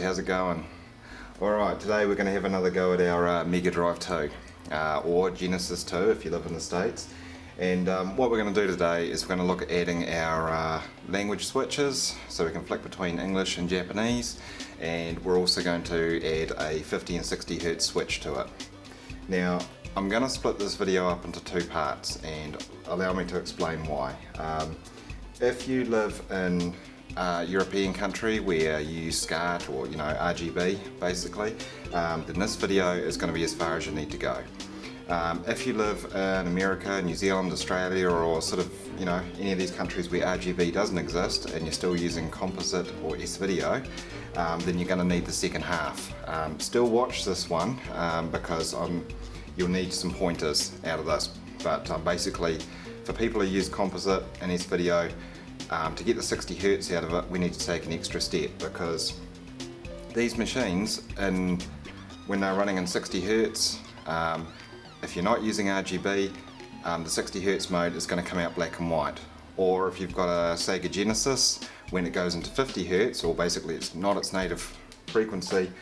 how's it going? Alright, today we're going to have another go at our MegaDrive 2, or Genesis 2 if you live in the States. And what we're going to do today is we're going to look at adding our language switches, so we can flick between English and Japanese, and we're also going to add a 50 and 60 Hz switch to it. Now, I'm going to split this video up into two parts, and allow me to explain why. If you live in a European country where you use SCART or RGB basically, then this video is going to be as far as you need to go. If you live in America, New Zealand, Australia, or sort of any of these countries where RGB doesn't exist and you're still using Composite or S-Video, then you're going to need the second half. Still watch this one because you'll need some pointers out of this, but basically for people who use Composite and S-Video, to get the 60 Hz out of it, we need to take an extra step, because these machines, when they're running in 60 Hz, if you're not using RGB, the 60 Hz mode is going to come out black and white. Or if you've got a Sega Genesis, when it goes into 50 Hz, or basically it's not its native frequency,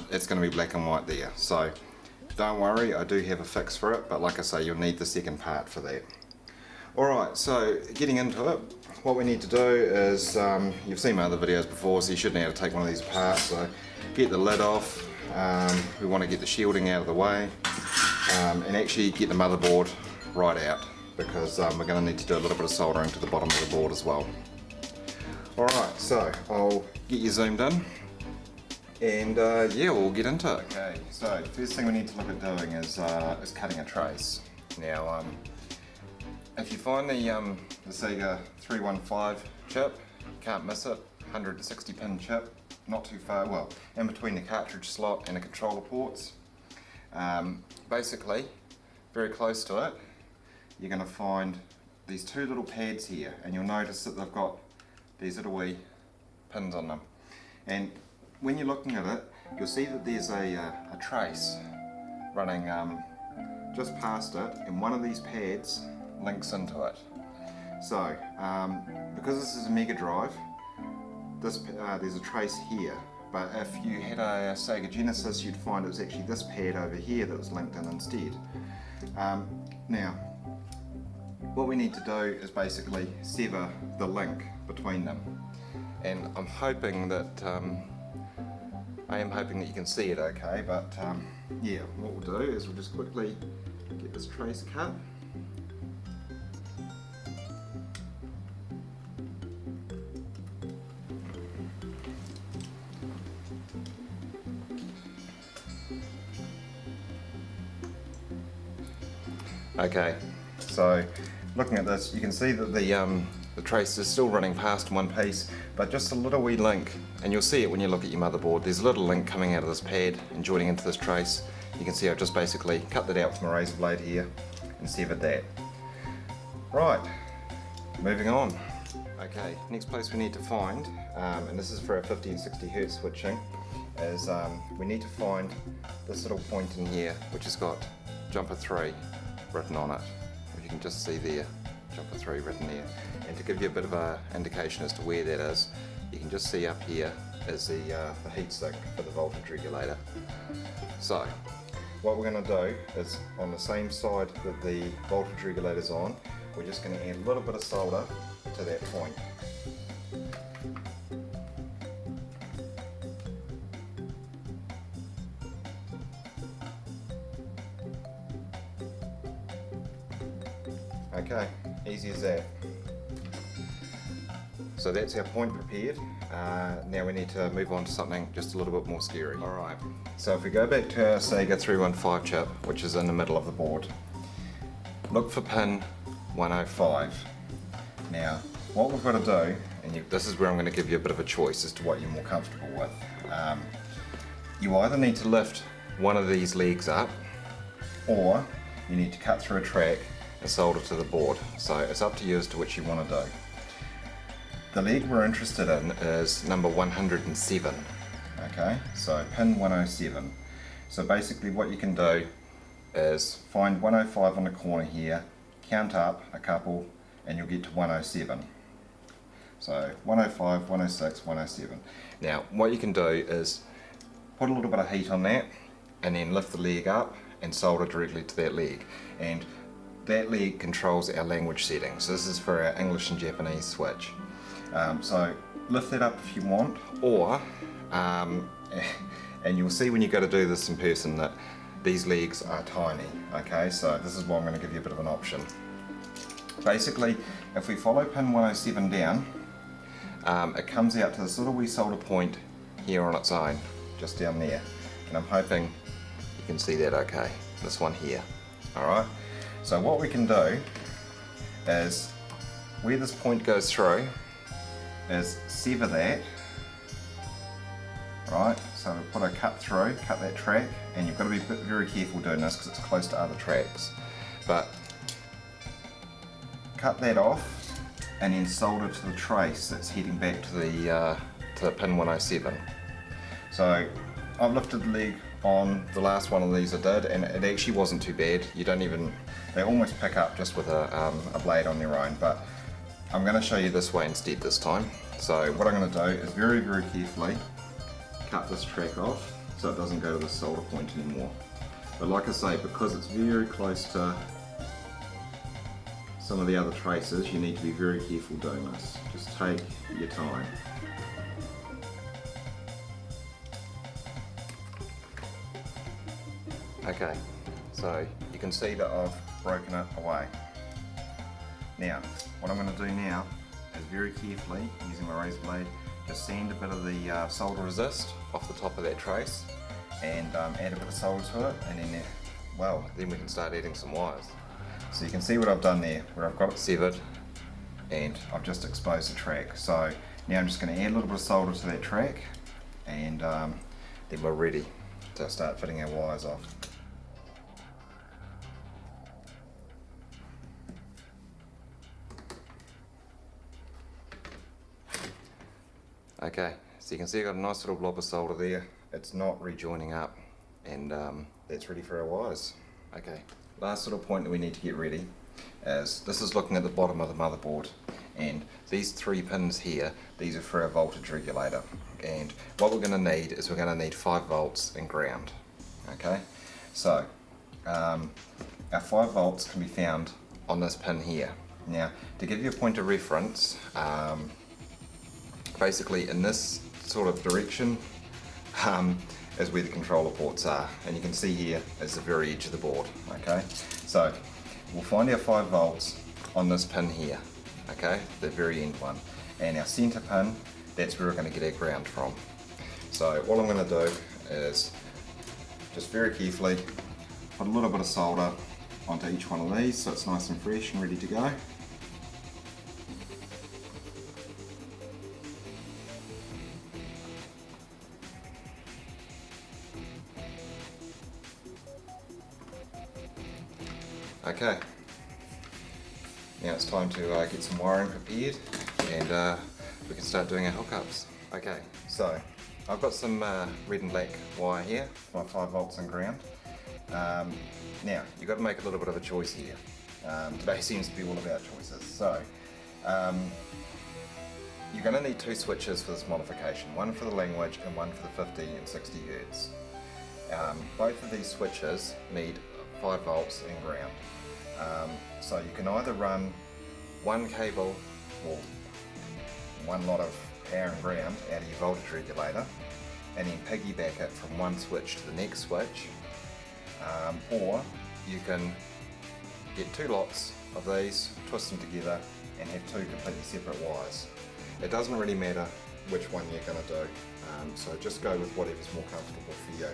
it's going to be black and white there. So don't worry, I do have a fix for it, but like I say, you'll need the second part for that. Alright, so getting into it, what we need to do is, you've seen my other videos before, so you should know how to take one of these apart. So get the lid off, we want to get the shielding out of the way, and actually get the motherboard right out, because we're going to need to do a little bit of soldering to the bottom of the board as well. Alright, so I'll get you zoomed in, and yeah, we'll get into it. Okay, so the first thing we need to look at doing is cutting a trace. Now, if you find the Sega 315 chip, can't miss it, 160 pin chip, not too far, well, in between the cartridge slot and the controller ports. Basically, very close to it, you're going to find these two little pads here, and you'll notice that they've got these little wee pins on them. And when you're looking at it, you'll see that there's a trace running just past it, and one of these pads links into it. So, because this is a MegaDrive, there's a trace here, but if you had a Sega Genesis, you'd find it was actually this pad over here that was linked in instead. Now, what we need to do is basically sever the link between them, and I'm hoping that you can see it okay, but yeah, what we'll do is we'll just quickly get this trace cut. Okay, so looking at this, you can see that the trace is still running past one piece, but just a little wee link, and you'll see it when you look at your motherboard. There's a little link coming out of this pad and joining into this trace. You can see I've just basically cut that out with my razor blade here and severed that. Right, moving on. Okay, next place we need to find, and this is for our 50 and 60 Hz switching, is we need to find this little point in here which has got jumper 3 written on it. If you can just see there, jumper 3 written there. And to give you a bit of an indication as to where that is, you can just see up here is the heatsink for the voltage regulator. So what we're going to do is, on the same side that the voltage regulator's on, we're just going to add a little bit of solder to that point. Okay, easy as that. So that's our point prepared. Now we need to move on to something just a little bit more scary. Alright, so if we go back to our Sega 315 chip, which is in the middle of the board, look for pin 105. Now, what we've got to do, and this is where I'm going to give you a bit of a choice as to what you're more comfortable with. You either need to lift one of these legs up, or you need to cut through a track and solder to the board. So it's up to you as to which you want to do. The leg we're interested in is number 107. Okay, so pin 107. So basically what you can do is find 105 on the corner here, count up a couple, and you'll get to 107. So 105, 106, 107. Now what you can do is put a little bit of heat on that and then lift the leg up and solder directly to that leg. And that leg controls our language settings. So this is for our English and Japanese switch. So lift that up if you want, or and you'll see when you go to do this in person that these legs are tiny. Okay, so this is why I'm going to give you a bit of an option. Basically, if we follow pin 107 down, it comes out to the sort of wee solder point here on its own, just down there. And I'm hoping you can see that okay, this one here. Alright, so what we can do is, where this point goes through, is sever that. Right, so we put a cut through, cut that track, and you've got to be very careful doing this because it's close to other tracks. But cut that off and then solder to the trace that's heading back to the pin 107. So I've lifted the leg on the last one of these I did, and it actually wasn't too bad. You don't even, they almost pick up just with a blade on their own, but I'm going to show you this way instead this time. So what I'm going to do is very, very carefully cut this track off so it doesn't go to the solder point anymore. But like I say, because it's very close to some of the other traces, you need to be very careful doing this. Just take your time. Okay, so you can see that I've broken it away. Now, what I'm going to do now is very carefully, using my razor blade, just sand a bit of the solder resist off the top of that trace and add a bit of solder to it, and then, well, then we can start adding some wires. So you can see what I've done there, where I've got it severed and I've just exposed the track. So now I'm just going to add a little bit of solder to that track, and then we're ready to start fitting our wires off. Okay, so you can see I've got a nice little blob of solder there. It's not rejoining up, and that's ready for our wires. Okay, last little point that we need to get ready is, this is looking at the bottom of the motherboard, and these 3 pins here, these are for our voltage regulator. And what we're going to need is, we're going to need 5 volts and ground. Okay, so our 5 volts can be found on this pin here. Now, to give you a point of reference, basically in this sort of direction is where the controller ports are, and you can see here is the very edge of the board. Okay, so we'll find our 5 volts on this pin here, okay, the very end one, and our center pin, that's where we're going to get our ground from. So what I'm going to do is just very carefully put a little bit of solder onto each one of these so it's nice and fresh and ready to go. Okay, now it's time to get some wiring prepared, and we can start doing our hookups. Okay, so I've got some red and black wire here, my 5 volts and ground. Now, you've got to make a little bit of a choice here. Today seems to be all about choices. So, you're going to need 2 switches for this modification, one for the language and one for the 50 and 60 Hertz. Both of these switches need 5 volts and ground. So you can either run one cable or one lot of power and ground out of your voltage regulator and then piggyback it from one switch to the next switch, or you can get 2 lots of these, twist them together and have 2 completely separate wires. It doesn't really matter which one you're going to do, so just go with whatever's more comfortable for you.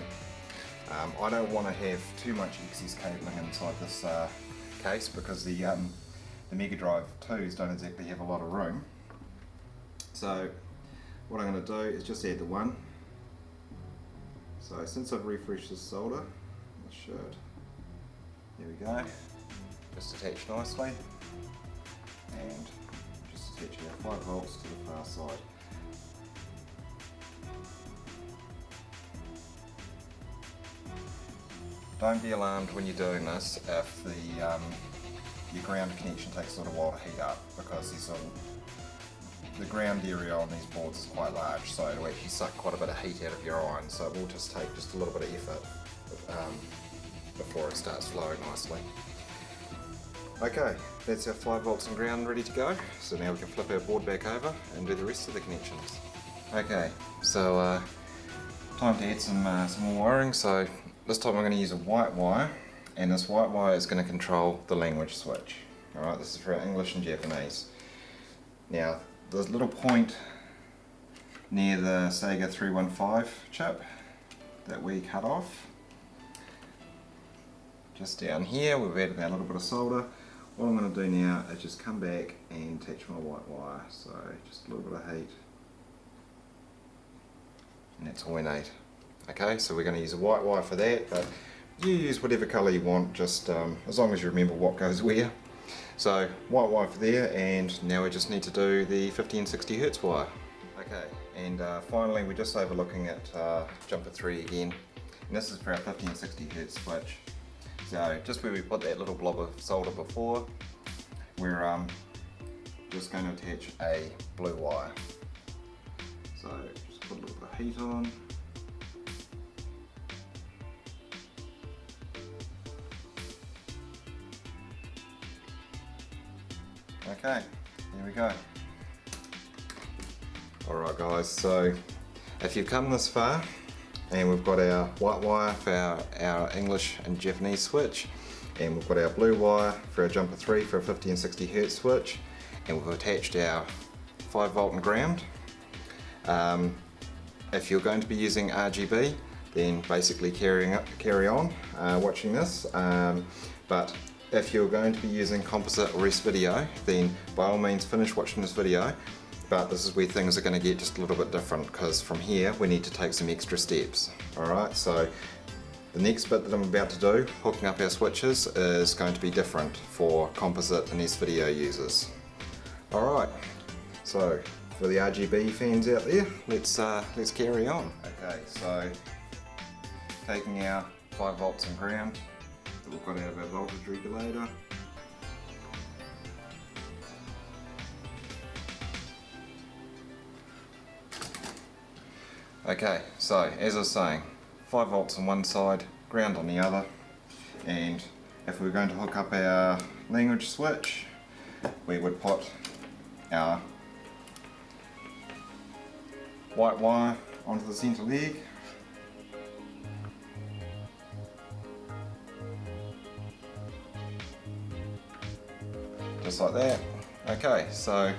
I don't want to have too much excess cabling inside this case because the MegaDrive 2s don't exactly have a lot of room. So what I'm going to do is just add the one. So since I've refreshed this solder, I should, there we go, just attach nicely, and just attach our 5 volts to the far side. Don't be alarmed when you're doing this if your ground connection takes a little while to heat up, because the ground area on these boards is quite large, so it'll actually suck quite a bit of heat out of your iron, so it will just take just a little bit of effort before it starts flowing nicely. Okay, that's our 5 volts and ground ready to go, so now we can flip our board back over and do the rest of the connections. Okay, so time to add some more wiring. So this time I'm going to use a white wire, and this white wire is going to control the language switch. Alright, this is for English and Japanese. Now, there's a little point near the Sega 315 chip that we cut off. Just down here, we've added that little bit of solder. What I'm going to do now is just come back and attach my white wire. So just a little bit of heat. And that's all we need. Okay, so we're going to use a white wire for that, but you use whatever colour you want, just as long as you remember what goes where. So white wire for there, and now we just need to do the 50 and 60 Hz wire. Okay, and finally we're just overlooking at jumper 3 again, and this is for our 50 and 60 Hz switch. So just where we put that little blob of solder before, we're just going to attach a blue wire. So just put a little bit of heat on. Okay, here we go. Alright guys, so if you've come this far, and we've got our white wire for our English and Japanese switch, and we've got our blue wire for our jumper 3 for a 50 and 60 Hz switch, and we've attached our 5 volt and ground. If you're going to be using RGB, then basically carry on watching this, but if you're going to be using composite or S-video, then by all means finish watching this video. But this is where things are going to get just a little bit different, because from here we need to take some extra steps. Alright, so the next bit that I'm about to do, hooking up our switches, is going to be different for composite and S-video users. Alright, so for the RGB fans out there, let's carry on. Okay, so taking our 5 volts and ground that we've got out of our voltage regulator. Okay, so as I was saying, 5 volts on one side, ground on the other, and if we were going to hook up our language switch, we would put our white wire onto the centre leg, just like that. Okay, so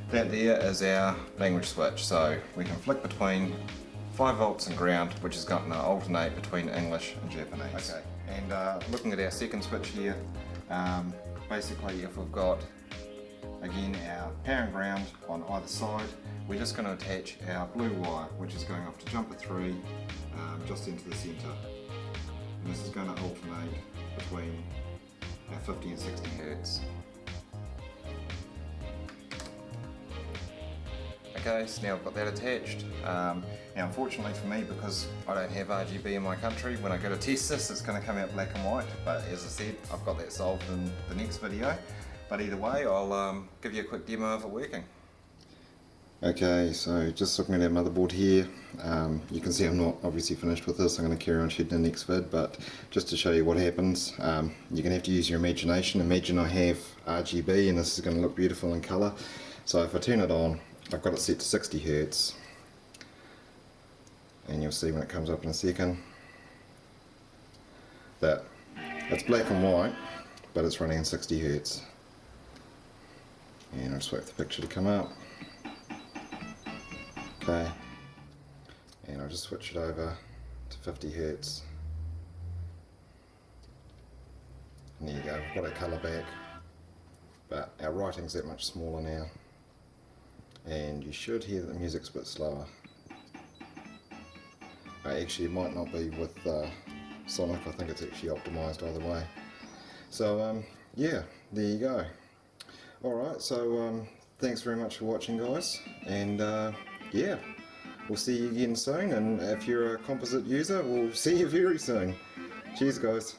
that there is our language switch, so we can flick between 5 volts and ground, which is going to alternate between English and Japanese. Okay, and looking at our second switch here, basically if we've got, again, our power and ground on either side, we're just going to attach our blue wire, which is going off to jumper 3, just into the centre. And this is going to alternate between our 50 and 60 Hz. Okay, so now I've got that attached. Now unfortunately for me, because I don't have RGB in my country, when I go to test this it's going to come out black and white, but as I said, I've got that solved in the next video. But either way, I'll give you a quick demo of it working. Okay, so just looking at our motherboard here, you can see I'm not obviously finished with this. I'm going to carry on shooting the next vid, but just to show you what happens, you're going to have to use your imagination. Imagine I have RGB and this is going to look beautiful in colour. So if I turn it on, I've got it set to 60 Hz, and you'll see when it comes up in a second that it's black and white, but it's running in 60 Hz. And I'll just wait for the picture to come up. Okay, and I'll just switch it over to 50 Hz. And there you go, we've got our colour back, but our writing's that much smaller now. And you should hear that the music's a bit slower. Actually, it might not be with Sonic. I think it's actually optimised either way. So yeah, there you go. Alright, so thanks very much for watching, guys, and yeah, we'll see you again soon, and if you're a composite user, we'll see you very soon. Cheers, guys.